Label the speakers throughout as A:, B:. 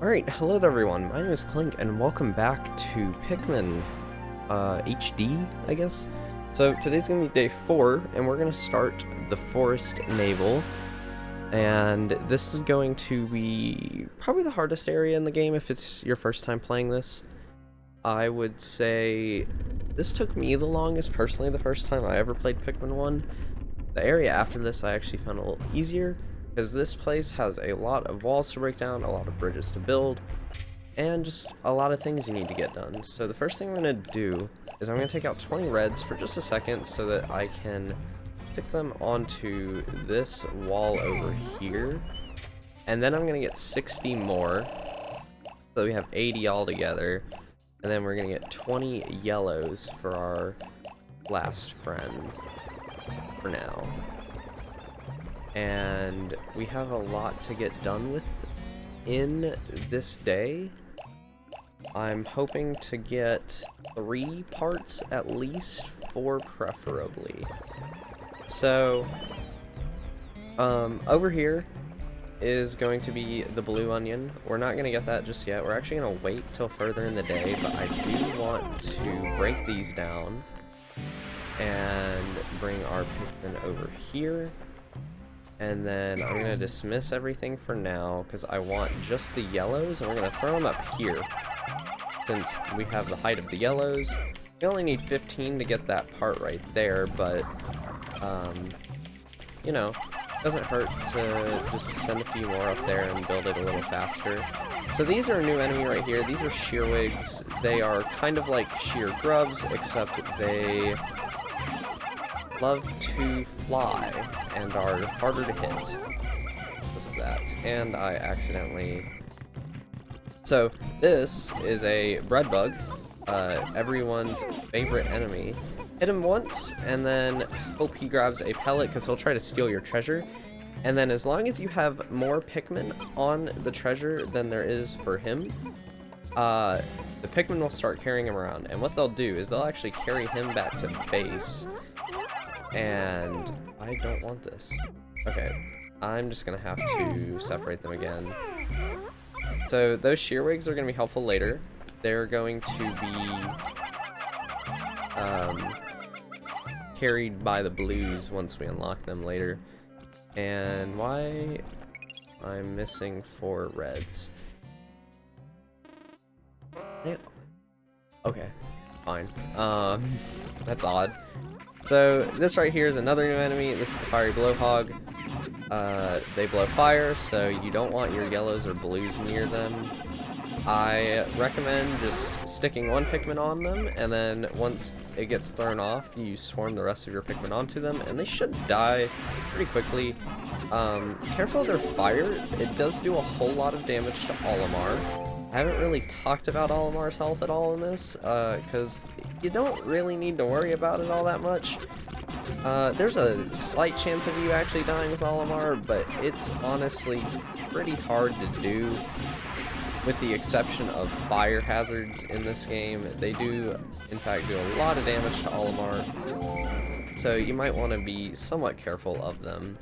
A: Alright, hello there everyone, my name is Clink, and welcome back to Pikmin HD, I guess? So today's gonna be day 4, and we're gonna start the Forest Naval, and this is going to be probably the hardest area in the game if it's your first time playing this. I would say this took me the longest, personally, the first time I ever played Pikmin 1. The area after this I actually found a little easier, because this place has a lot of walls to break down, a lot of bridges to build, and just a lot of things you need to get done. So the first thing I'm going to do is I'm going to take out 20 reds for just a second so that I can stick them onto this wall over here, and then I'm going to get 60 more, so we have 80 altogether, and then we're going to get 20 yellows for our last friends for now. And we have a lot to get done with in this day. I'm hoping to get 3 parts at least, 4 preferably. So, over here is going to be the blue onion. We're not going to get that just yet. We're actually going to wait till further in the day, but I do want to break these down and bring our Pikmin over here. And then I'm going to dismiss everything for now, because I want just the yellows, and we're going to throw them up here. Since we have the height of the yellows, we only need 15 to get that part right there, but, you know, it doesn't hurt to just send a few more up there and build it a little faster. So these are a new enemy right here. These are shearwigs. They are kind of like sheer grubs, except they love to fly and are harder to hit because of that. And I accidentally... So this is a bread bug, everyone's favorite enemy. Hit him once and then hope he grabs a pellet, because he'll try to steal your treasure. And then as long as you have more Pikmin on the treasure than there is for him, the Pikmin will start carrying him around. And what they'll do is they'll actually carry him back to base. And I don't want this. Okay, I'm just gonna have to separate them again. So those shearwigs are gonna be helpful later. They're going to be carried by the blues once we unlock them later. And why I'm missing 4 reds? Okay, fine. That's odd. So this right here is another new enemy. This is the fiery blowhog. They blow fire, so you don't want your yellows or blues near them. I recommend just sticking 1 Pikmin on them, and then once it gets thrown off, you swarm the rest of your Pikmin onto them, and they should die pretty quickly. Careful of their fire. It does do a whole lot of damage to Olimar. I haven't really talked about Olimar's health at all in this, because you don't really need to worry about it all that much. There's a slight chance of you actually dying with Olimar, but it's honestly pretty hard to do, with the exception of fire hazards in this game. They do, in fact, do a lot of damage to Olimar, so you might want to be somewhat careful of them.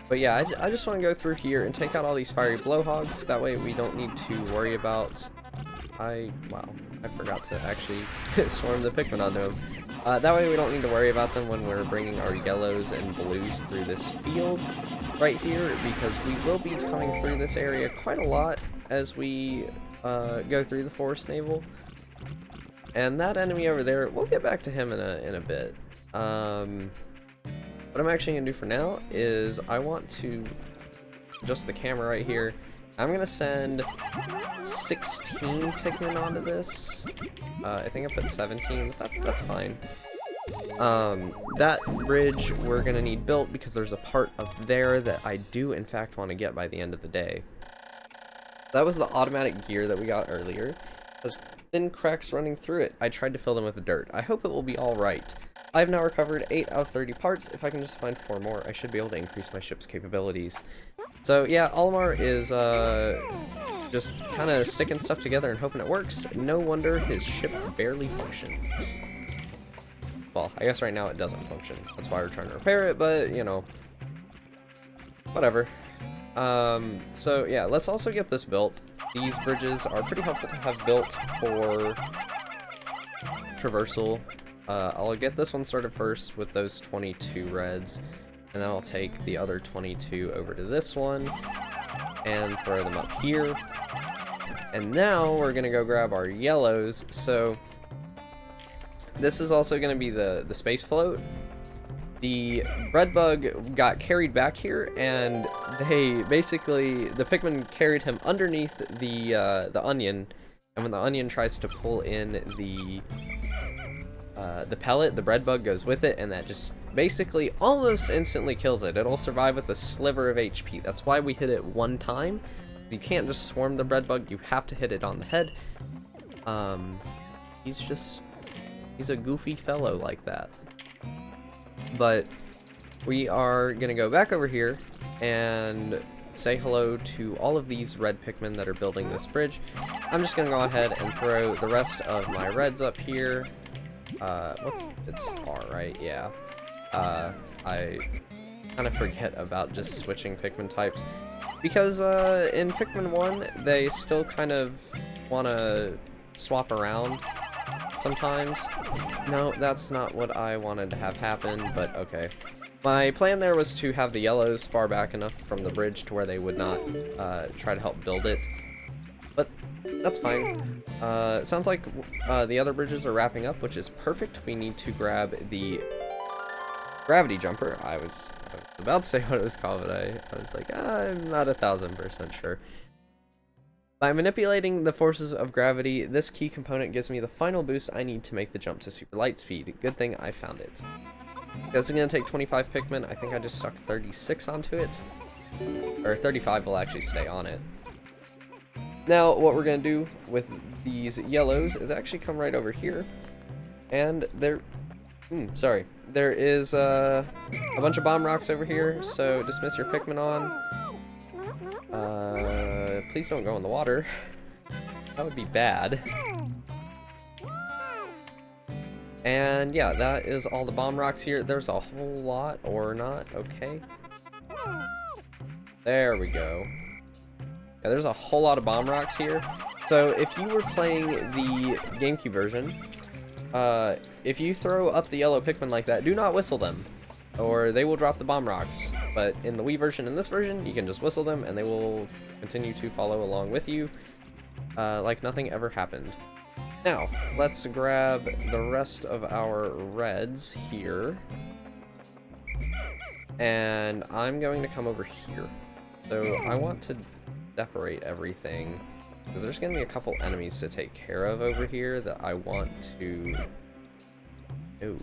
A: But yeah, I just want to go through here and take out all these fiery blowhogs. That way we don't need to worry about... Wow, I forgot to actually swarm the Pikmin onto them. That way we don't need to worry about them when we're bringing our yellows and blues through this field right here, because we will be coming through this area quite a lot as we go through the Forest Naval. And that enemy over there, we'll get back to him in a bit. What I'm actually going to do for now is I want to adjust the camera right here. I'm going to send 16 Pikmin onto this. I think I put 17, but that's fine. That bridge we're going to need built because there's a part up there that I do in fact want to get by the end of the day. That was the automatic gear that we got earlier. There's thin cracks running through it. I tried to fill them with dirt. I hope it will be alright. I've now recovered 8 out of 30 parts. If I can just find 4 more, I should be able to increase my ship's capabilities. So yeah, Olimar is just kind of sticking stuff together and hoping it works. No wonder his ship barely functions. Well, I guess right now it doesn't function. That's why we're trying to repair it, but, you know, whatever. So yeah, let's also get this built. These bridges are pretty helpful to have built for traversal. I'll get this one started first with those 22 reds, and then I'll take the other 22 over to this one and throw them up here. And now we're gonna go grab our yellows. So this is also gonna be the space float. The red bug got carried back here, and they basically, the Pikmin carried him underneath the onion, and when the onion tries to pull in the pellet, the red bug goes with it, and that just basically almost instantly kills it. It'll survive with a sliver of HP. That's why we hit it one time. You can't just swarm the red bug, you have to hit it on the head. He's a goofy fellow like that. But we are gonna go back over here and say hello to all of these red Pikmin that are building this bridge. I'm just gonna go ahead and throw the rest of my reds up here. It's R, right? Yeah. I kind of forget about just switching Pikmin types, because in Pikmin 1 they still kind of want to swap around sometimes. No, that's not what I wanted to have happen, but okay. My plan there was to have the yellows far back enough from the bridge to where they would not try to help build it, but that's fine. It sounds like the other bridges are wrapping up, which is perfect. We need to grab the gravity jumper. I was about to say what it was called, but I was like, I'm not 1000% sure. By manipulating the forces of gravity, this key component gives me the final boost I need to make the jump to super light speed. Good thing I found it. It's going to take 25 Pikmin. I think I just stuck 36 onto it. Or 35 will actually stay on it. Now, what we're going to do with these yellows is actually come right over here. And there is a bunch of bomb rocks over here, so dismiss your Pikmin on. Please don't go in the water. That would be bad. And yeah, that is all the bomb rocks here. There's a whole lot, or not. Okay. There we go. Yeah, there's a whole lot of bomb rocks here. So if you were playing the GameCube version, if you throw up the yellow Pikmin like that, do not whistle them, or they will drop the bomb rocks. But in the Wii version and this version, you can just whistle them and they will continue to follow along with you, like nothing ever happened. Now, let's grab the rest of our reds here, and I'm going to come over here. So I want to separate everything, because there's going to be a couple enemies to take care of over here that I want to... Ooh.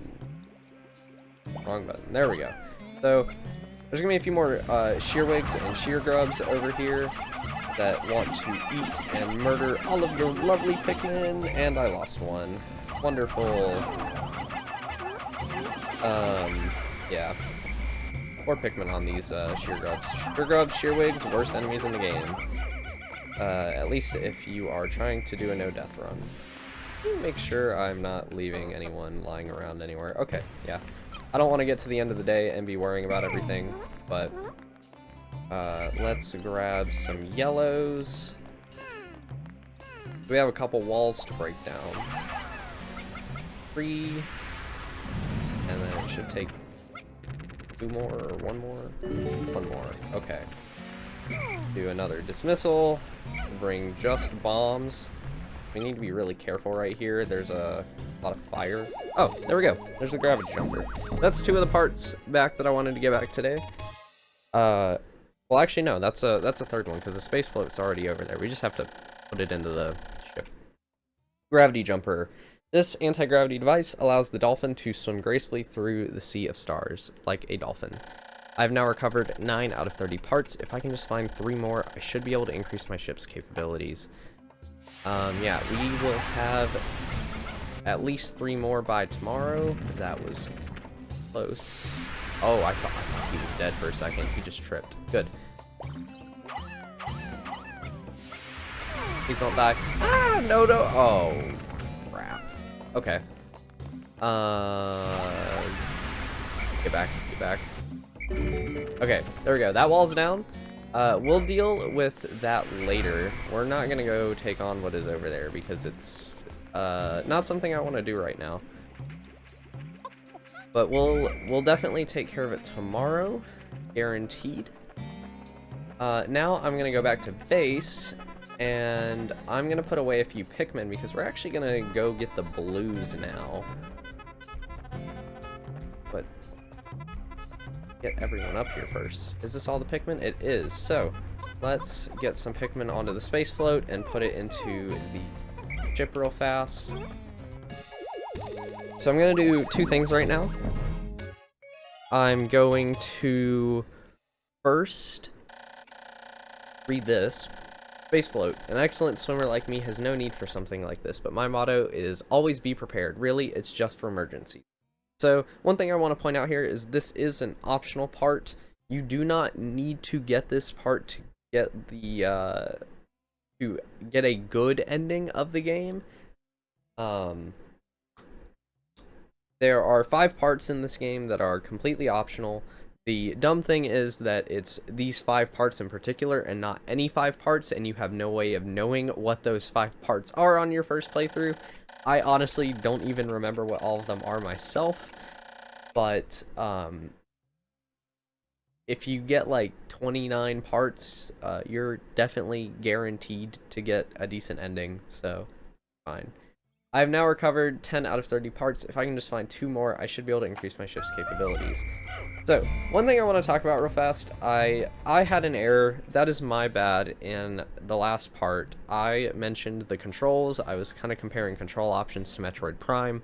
A: Wrong button. There we go. So there's going to be a few more shearwigs and shear grubs over here that want to eat and murder all of your lovely Pikmin, and I lost one. Wonderful. Yeah. More Pikmin on these shear grubs. Shear grubs, shearwigs, worst enemies in the game. At least if you are trying to do a no-death run. Make sure I'm not leaving anyone lying around anywhere. Okay, yeah. I don't want to get to the end of the day and be worrying about everything, but let's grab some yellows. We have a couple walls to break down. 3, and then it should take 2 more, or 1 more? 1 more, okay. Do another dismissal, bring just bombs. We need to be really careful right here. There's a lot of fire. Oh, there we go. There's the gravity jumper. That's 2 of the parts back that I wanted to get back today. Well, actually, no. That's a 3rd one, because the space float's already over there. We just have to put it into the ship. Gravity jumper. This anti-gravity device allows the dolphin to swim gracefully through the sea of stars, like a dolphin. I've now recovered 9 out of 30 parts. If I can just find 3 more, I should be able to increase my ship's capabilities. Yeah, we will have at least 3 more by tomorrow. That was close. Oh, I thought he was dead for a second. He just tripped. Good. Please don't die. Ah, no. Oh, crap. Okay. Get back. Okay, there we go. That wall's down. We'll deal with that later. We're not gonna go take on what is over there because it's not something I want to do right now. But we'll definitely take care of it tomorrow, guaranteed. Now I'm gonna go back to base, and I'm gonna put away a few Pikmin because we're actually gonna go get the blues now. But get everyone up here first. Is this all the Pikmin? It is. So let's get some Pikmin onto the space float and put it into the ship real fast. So I'm gonna do two things right now. I'm going to first read this. Space float. An excellent swimmer like me has no need for something like this, but my motto is always be prepared. Really, it's just for emergencies. So one thing I want to point out here is this is an optional part. You do not need to get this part to get the to get a good ending of the game. There are 5 parts in this game that are completely optional. The dumb thing is that it's these 5 parts in particular and not any 5 parts, and you have no way of knowing what those 5 parts are on your first playthrough. I honestly don't even remember what all of them are myself, but if you get like 29 parts, you're definitely guaranteed to get a decent ending, so fine. I've now recovered 10 out of 30 parts. If I can just find 2 more, I should be able to increase my ship's capabilities. So, one thing I want to talk about real fast, I had an error. That is my bad in the last part. I mentioned the controls. I was kind of comparing control options to Metroid Prime.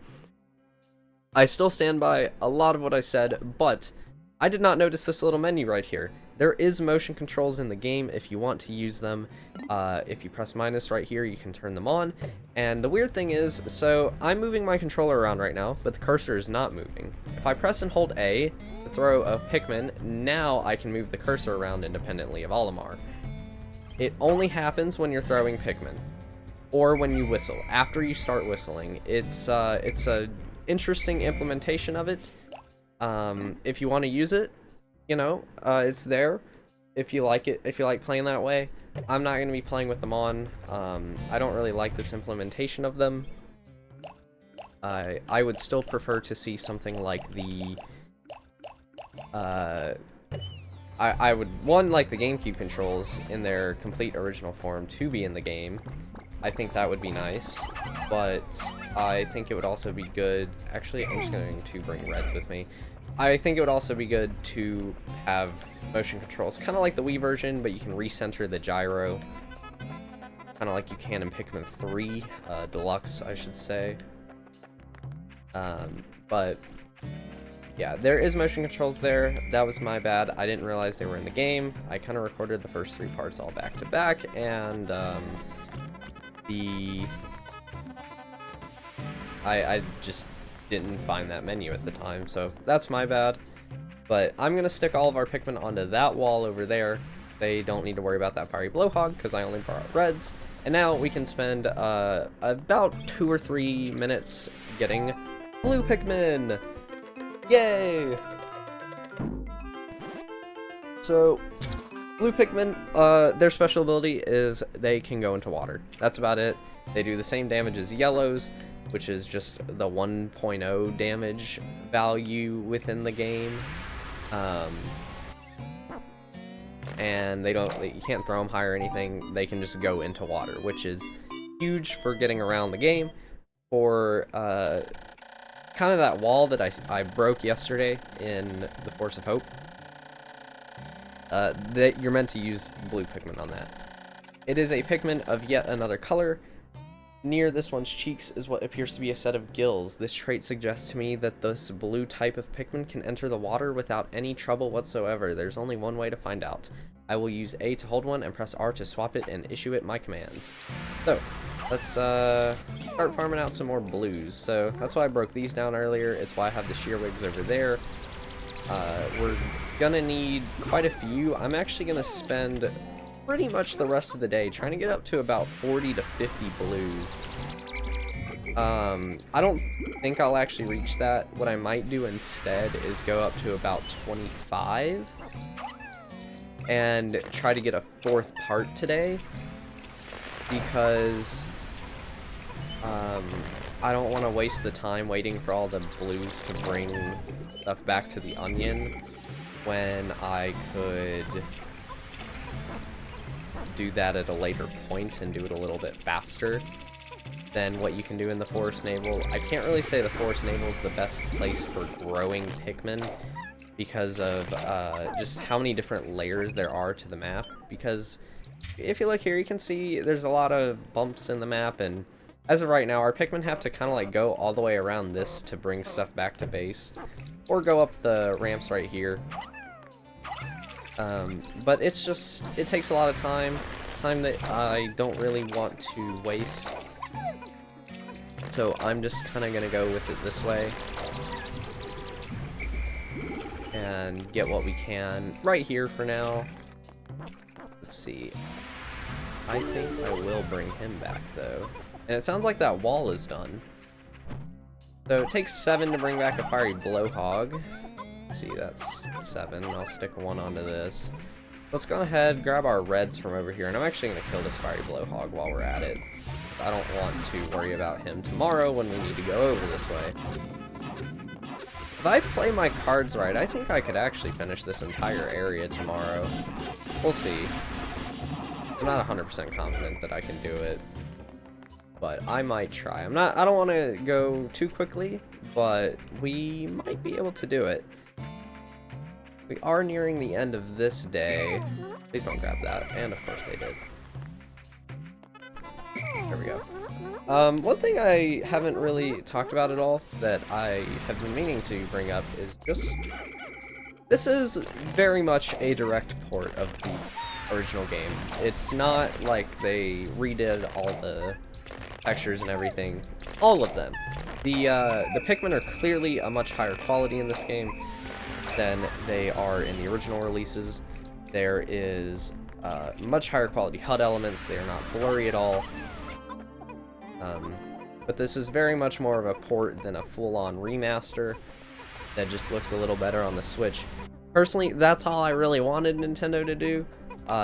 A: I still stand by a lot of what I said, but I did not notice this little menu right here. There is motion controls in the game if you want to use them. If you press minus right here, you can turn them on. And the weird thing is, so I'm moving my controller around right now, but the cursor is not moving. If I press and hold A to throw a Pikmin, now I can move the cursor around independently of Olimar. It only happens when you're throwing Pikmin, or when you whistle. After you start whistling, it's a interesting implementation of it. If you want to use it, you know, it's there. If you like it, if you like playing that way. I'm not going to be playing with them on. I don't really like this implementation of them. I would still prefer to see something like the I would like the GameCube controls in their complete original form to be in the game. I think that would be nice, but I think it would also be good. Actually, I'm just going to bring reds with me. I think it would also be good to have motion controls, kind of like the Wii version, but you can recenter the gyro, kind of like you can in Pikmin 3, Deluxe, I should say. But yeah, there is motion controls there. That was my bad. I didn't realize they were in the game. I kind of recorded the first 3 parts all back to back, and I just didn't find that menu at the time, so that's my bad. But I'm gonna stick all of our Pikmin onto that wall over there. They don't need to worry about that fiery blowhog because I only brought reds. And now we can spend about 2 or 3 minutes getting blue Pikmin. Yay! So blue Pikmin, their special ability is they can go into water. That's about it. They do the same damage as yellows, which is just the 1.0 damage value within the game. And you can't throw them high or anything. They can just go into water, which is huge for getting around the game. For kind of that wall that I broke yesterday in the Force of Hope, that you're meant to use blue Pikmin on that. It is a Pikmin of yet another color. Near this one's cheeks is what appears to be a set of gills. This trait suggests to me that this blue type of Pikmin can enter the water without any trouble whatsoever. There's only one way to find out. I will use A to hold one and press R to swap it and issue it my commands. So, let's start farming out some more blues. So, that's why I broke these down earlier. It's why I have the shearwigs over there. We're gonna need quite a few. I'm actually gonna spend pretty much the rest of the day trying to get up to about 40 to 50 blues. I don't think I'll actually reach that. What I might do instead is go up to about 25. and try to get a 4th part today, because I don't want to waste the time waiting for all the blues to bring stuff back to the onion when I could do that at a later point and do it a little bit faster than what you can do in the Forest Naval. I can't really say the Forest Naval is the best place for growing Pikmin because of just how many different layers there are to the map. Because if you look here, you can see there's a lot of bumps in the map, and as of right now, our Pikmin have to kind of like go all the way around this to bring stuff back to base, or go up the ramps right here. But it's just, it takes a lot of time that I don't really want to waste. So I'm just kind of gonna go with it this way and get what we can right here for now. Let's see. I think I will bring him back though. And it sounds like that wall is done. So it takes 7 to bring back a fiery blowhog. Let's see, that's 7. I'll stick 1 onto this. Let's go ahead, grab our reds from over here, and I'm actually going to kill this fiery blowhog while we're at it. I don't want to worry about him tomorrow when we need to go over this way. If I play my cards right, I think I could actually finish this entire area tomorrow. We'll see. I'm not 100% confident that I can do it, but I might try. I don't want to go too quickly, but we might be able to do it. We are nearing the end of this day. Please don't grab that. And of course they did. There we go. One thing I haven't really talked about at all that I have been meaning to bring up is just... This is very much a direct port of the original game. It's not like they redid all the textures and everything. All of them. The Pikmin are clearly a much higher quality in this game than they are in the original releases. There is much higher quality HUD elements. They are not blurry at all. But this is very much more of a port than a full-on remaster that just looks a little better on the Switch. Personally, that's all I really wanted Nintendo to do.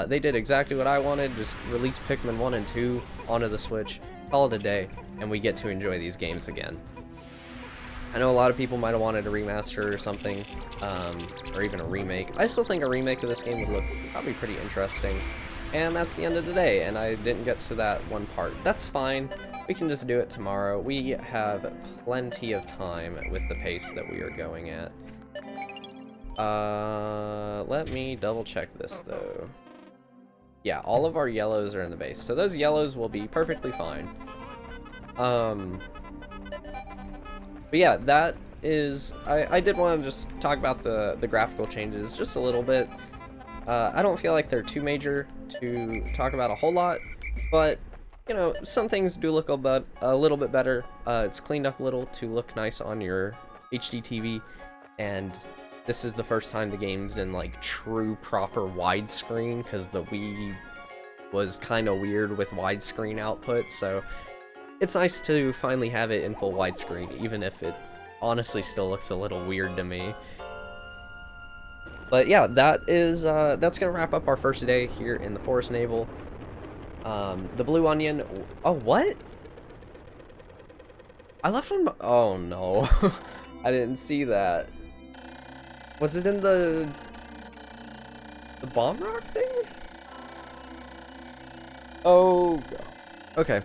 A: They did exactly what I wanted, just release Pikmin 1 and 2 onto the Switch, call it a day, and we get to enjoy these games again. I know a lot of people might have wanted a remaster or something, or even a remake. I still think a remake of this game would look probably pretty interesting. And that's the end of the day, and I didn't get to that one part. That's fine. We can just do it tomorrow. We have plenty of time with the pace that we are going at. Let me double check this though. Yeah, all of our yellows are in the base, so those yellows will be perfectly fine. But yeah, that is... I did want to just talk about the graphical changes just a little bit. I don't feel like they're too major to talk about a whole lot, but, you know, some things do look a little bit better. It's cleaned up a little to look nice on your HD TV, and this is the first time the game's in, like, true, proper widescreen, because the Wii was kind of weird with widescreen output, so it's nice to finally have it in full widescreen, even if it honestly still looks a little weird to me. But yeah, that's gonna wrap up our first day here in the Forest Naval. The blue onion... Oh, what? I left one... Oh, no. I didn't see that. Was it in the bomb rock thing? Oh, God. Okay.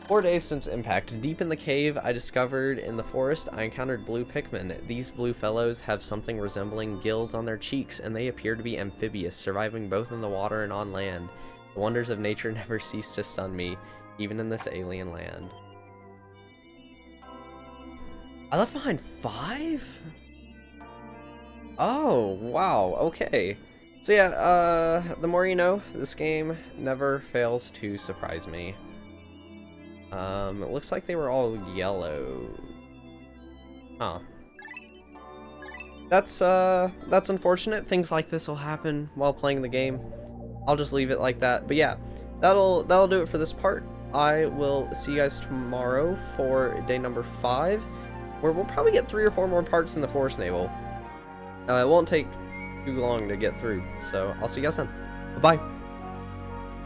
A: 4 days since impact. Deep in the cave I discovered in the forest, I encountered blue Pikmin. These blue fellows have something resembling gills on their cheeks, and they appear to be amphibious, surviving both in the water and on land. The wonders of nature never cease to stun me, even in this alien land. I left behind 5? Oh, wow, okay. So yeah, the more you know, this game never fails to surprise me. It looks like they were all yellow. Huh. That's unfortunate. Things like this will happen while playing the game. I'll just leave it like that. But yeah, that'll do it for this part. I will see you guys tomorrow for day number 5, where we'll probably get 3 or 4 more parts in the Forest Naval. It won't take long to get through. So I'll see you guys then. Bye-bye.